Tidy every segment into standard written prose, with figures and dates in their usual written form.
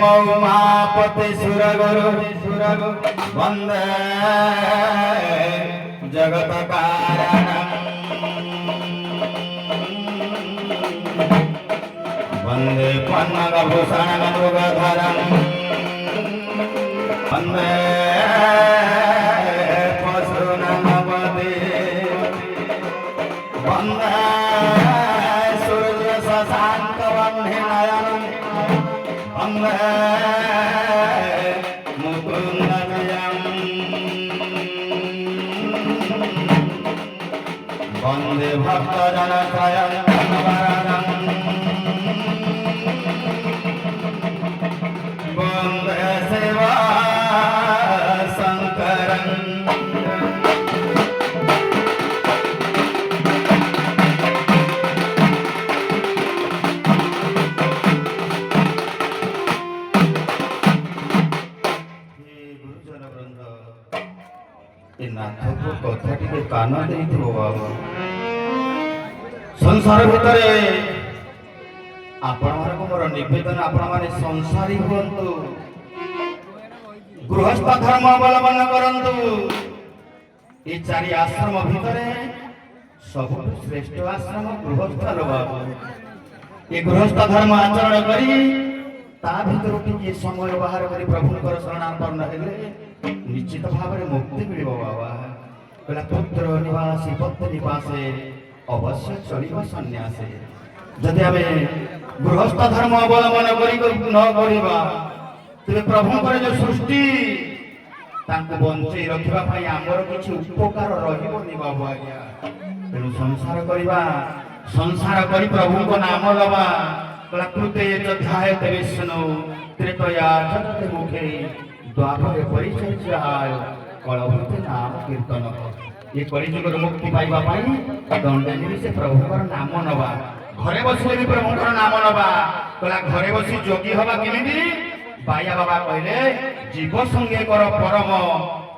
मौमापति सुरगुरु वंदे जगत कारणं वंदे पन्नगभूषणं मृगधरं वंदे पशूनामपति वंदे सूर्य शशांक वह्निनयनं वंदे मुकुन्दप्रियं वंदे भक्तजनत्रयं वरदं वंदे शिवा शंकरं नाथको कथा टिके कान देइथिबो बाबा संसार भितरे आपण मानको मोर निवेदन आपण माने संसारी हुंतु गृहस्थ धर्म अवलंबन करंतु ए चारि आश्रम भितरे सबुठ श्रेष्ठ आश्रम गृहस्थ बाबा ए गृहस्थ धर्म आचरण करी ता भितर टिके समय बाहर करी प्रभुकर शरणागत हेले निश्चित भाव में मुक्ति मिल बाबा कहला पुत्र निवासी पत्नी निवासे अवश्य चलिब सन्यासे जदि आम गृहस्थ धर्म अवलंबन न करवा तेरे प्रभु जो सृष्टि बंचे रखापी आमर किसी उपकार रही बाबू आज्ञा तेणु संसार करवा संसार कर प्रभु को नाम लवा कहला कृते ध्यायते विष्णु त्रेतया जगते मुखे द्वापर परिचर्याय कलभूते नाम कीर्तन ये कलिजुगर मुक्ति पाइबा दंडानी से प्रभुकर नाम नवा घरे बसले भी प्रभुकर नाम नवा कहला घरे बसी जोगी हवा केमिति बाया बाबा कहले जीव संगे कर परम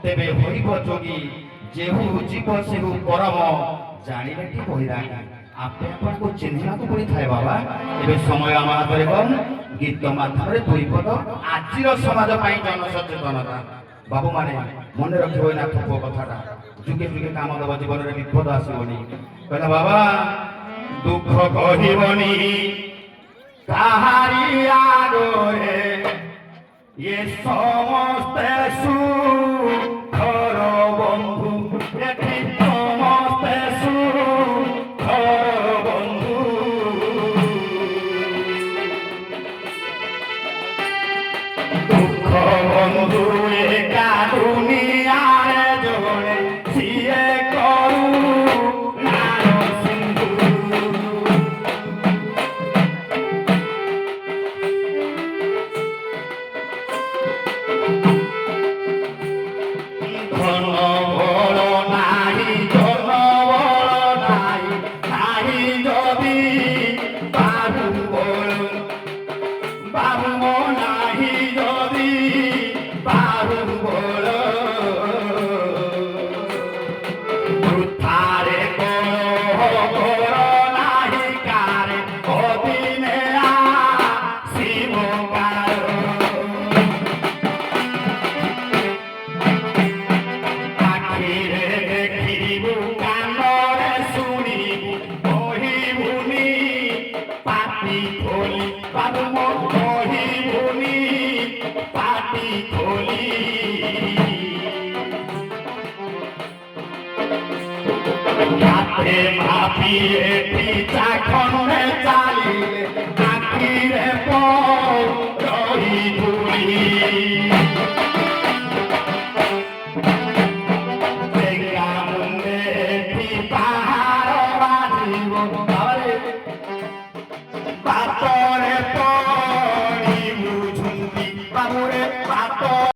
तेबे होइब जोगी जेहु जीव सेहु परम जानिले कि बहिरागी आपे आपन को चिन्हना को पड़ी थाए बाबा एबे समय आम हाथ कम गीत माध्यम दुई पद आजिर समाज जन सचेतनता बाबू माने मन रखिबो ना थपो कथाटा जुगे जुगे काम दब जीवन रे विपद आसीबनी कहला बाबा दुख कहिबनी ताहारी आगोरे ये समस्त सुखर बंधु एठी समस्त सुखर बंधु दुख बंधु एका दुनियार जोड़े सिए करुणार सिंधु धन बल नाही धन बल नाही नाही जदि बाबू बल बाबू नाही जदि बाबू बल वृथारे कर नाही कारे अदिने शिव आखिरे देखिबु कानरे शुणिबु कहिबुनि पाटी खोली बाबू मो कहिबुनि पाटी खोली हाथे माफी एठी चाखने चालिले आखिरे रही धूली मुंडे पाहाड़ बाजिब